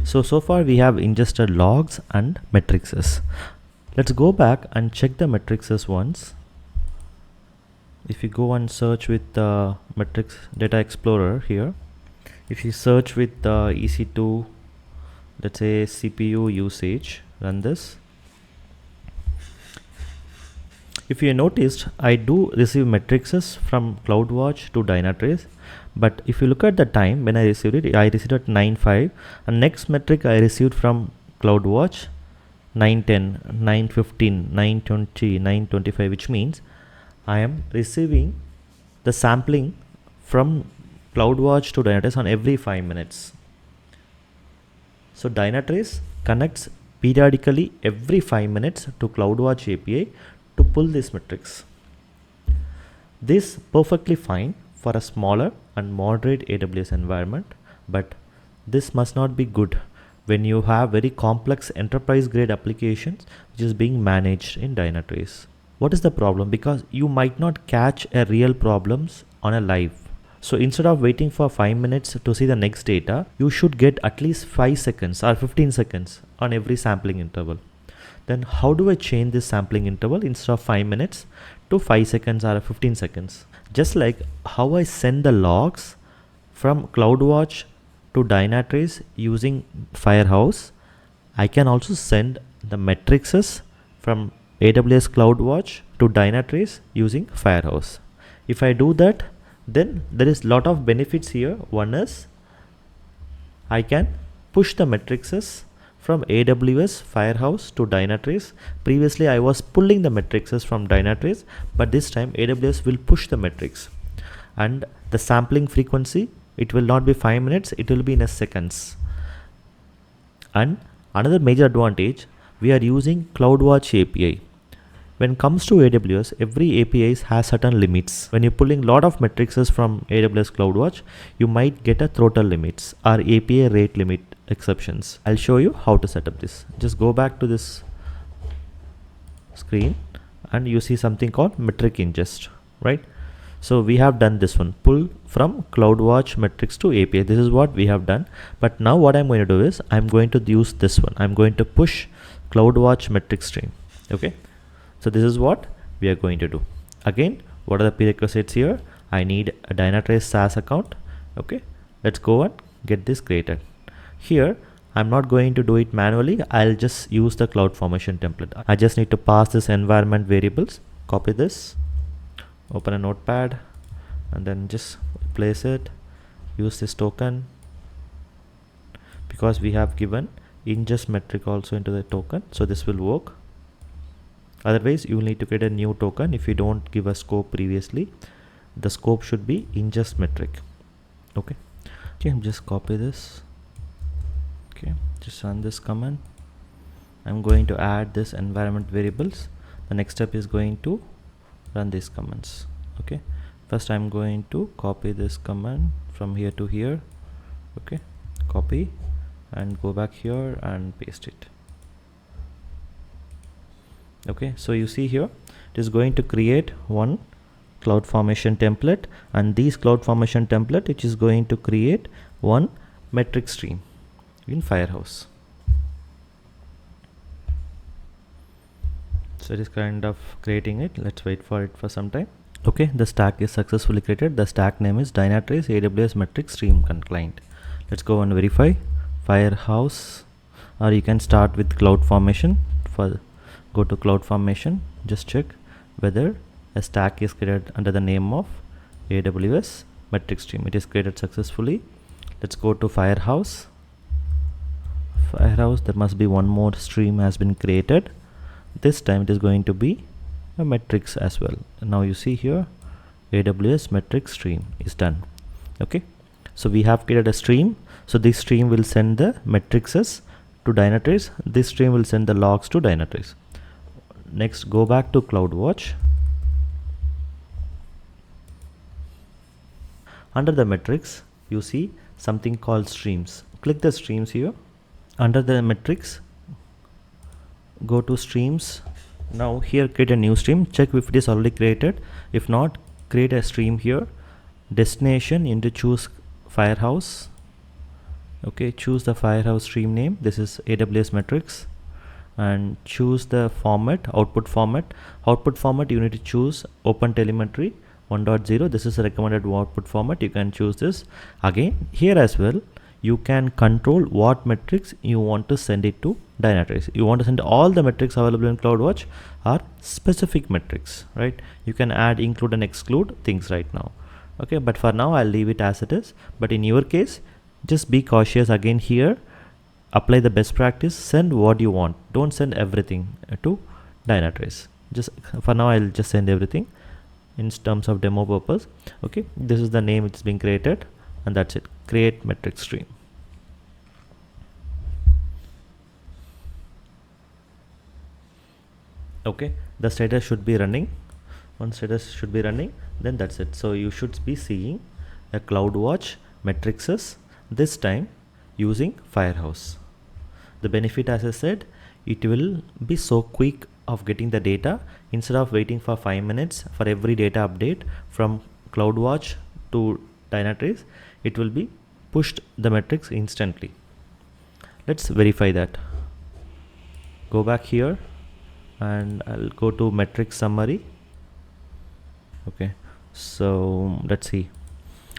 So far we have ingested logs and matrices. Let's go back and check the matrices once. If you go and search with the matrix data explorer here, if you search with EC2, let's say CPU usage, run this. If you noticed, I do receive matrices from CloudWatch to Dynatrace, but if you look at the time when I received it, I received at 9:05, and next metric I received from CloudWatch 9:10, 9:15, 9:20, 9:25, which means I am receiving the sampling from CloudWatch to Dynatrace on every 5 minutes. So Dynatrace connects periodically every 5 minutes to CloudWatch API to pull these metrics. This perfectly fine for a smaller and moderate AWS environment, but this must not be good when you have very complex enterprise grade applications which is being managed in Dynatrace. What is the problem? Because you might not catch a real problems on a live. So instead of waiting for 5 minutes to see the next data, you should get at least 5 seconds or 15 seconds on every sampling interval. Then how do I change this sampling interval instead of 5 minutes to 5 seconds or 15 seconds? Just like how I send the logs from CloudWatch to Dynatrace using Firehose, I can also send the matrices from AWS CloudWatch to Dynatrace using Firehose. If I do that, then there is lot of benefits here. One is I can push the matrices from AWS Firehose to Dynatrace. Previously I was pulling the matrices from Dynatrace, but this time AWS will push the metrics, and the sampling frequency, it will not be 5 minutes, it will be in a seconds. And another major advantage, we are using CloudWatch API. When it comes to AWS, every API has certain limits. When you're pulling a lot of matrices from AWS CloudWatch, you might get a throttle limits or API rate limit exceptions. I'll show you how to set up this. Just go back to this screen and you see something called metric ingest, right? So we have done this one, pull from CloudWatch metrics to API. This is what we have done. But now what I'm going to do is I'm going to use this one. I'm going to push CloudWatch metric stream. Okay. So this is what we are going to do. Again, what are the prerequisites here? I need a Dynatrace SaaS account. Okay, let's go and get this created. Here, I'm not going to do it manually. I'll just use the CloudFormation template. I just need to pass this environment variables, copy this, open a notepad, and then just place it, use this token, because we have given ingest metric also into the token. So this will work. Otherwise you will need to create a new token. If you don't give a scope previously, the scope should be ingest metric. Okay, just copy this. Okay, just run this command. I'm going to add this environment variables. The next step is going to run these commands. Okay, first I'm going to copy this command from here to here. Okay, copy and go back here and paste it. Okay, so you see here it is going to create one CloudFormation template, and this CloudFormation template which is going to create one metric stream in Firehose. So it is kind of creating it. Let's wait for it for some time. Okay, the stack is successfully created. The stack name is Dynatrace AWS metric stream client. Let's go and verify Firehose, or you can start with CloudFormation. Go to CloudFormation, just check whether a stack is created under the name of AWS metric stream. It is created successfully. Let's go to Firehose. There must be one more stream has been created. This time it is going to be a metrics as well. And now you see here AWS metric stream is done. Okay, so we have created a stream. So this stream will send the matrices to Dynatrace. This stream will send the logs to Dynatrace. Next, go back to CloudWatch. Under the metrics, you see something called streams. Click the streams here. Under the metrics, go to streams. Now here create a new stream. Check if it is already created. If not, create a stream here. Destination, you need to choose Firehose. Okay, choose the Firehose stream name. This is AWS metrics, and choose the format, output format. Output format, you need to choose OpenTelemetry 1.0. This is a recommended output format. You can choose this. Again, here as well, you can control what metrics you want to send it to Dynatrace. You want to send all the metrics available in CloudWatch or specific metrics, right? You can add, include and exclude things right now. Okay, but for now I'll leave it as it is. But in your case, just be cautious. Again, here apply the best practice, send what you want, don't send everything to Dynatrace. Just for now I'll just send everything in terms of demo purpose. Okay, this is the name which is being created, and that's it. Create metric stream. Okay, the status should be running. Once status should be running, then that's it. So you should be seeing a CloudWatch metrics, this time using Firehose. The benefit, as I said, it will be so quick of getting the data. Instead of waiting for 5 minutes for every data update from CloudWatch to Dynatrace, it will be pushed the metrics instantly. Let's verify that. Go back here and I'll go to metric summary. Okay, so let's see.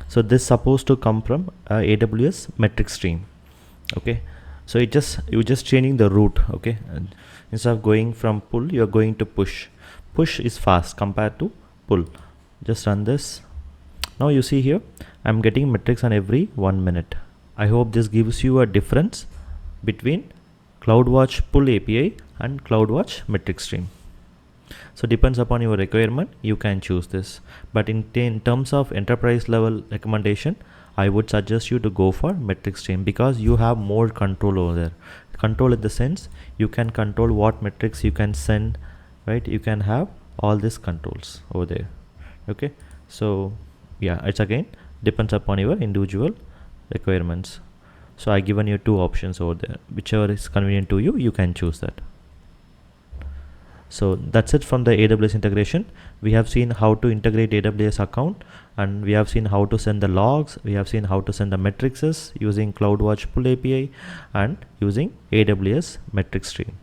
So this is supposed to come from AWS metric stream. Okay, so you're just changing the route. Okay, and instead of going from pull, you're going to push. Push is fast compared to pull. Just run this. Now you see here I'm getting metrics on every 1 minute. I hope this gives you a difference between CloudWatch pull API and CloudWatch metric stream. So depends upon your requirement, you can choose this. But in terms of enterprise level recommendation, I would suggest you to go for metric stream, because you have more control over there. Control in the sense you can control what metrics you can send, right? You can have all these controls over there. Okay, so yeah, it's again depends upon your individual requirements. So I given you 2 options over there. Whichever is convenient to you, you can choose that. So that's it from the AWS integration. We have seen how to integrate AWS account, and we have seen how to send the logs. We have seen how to send the metrics using CloudWatch pull API and using AWS metric stream.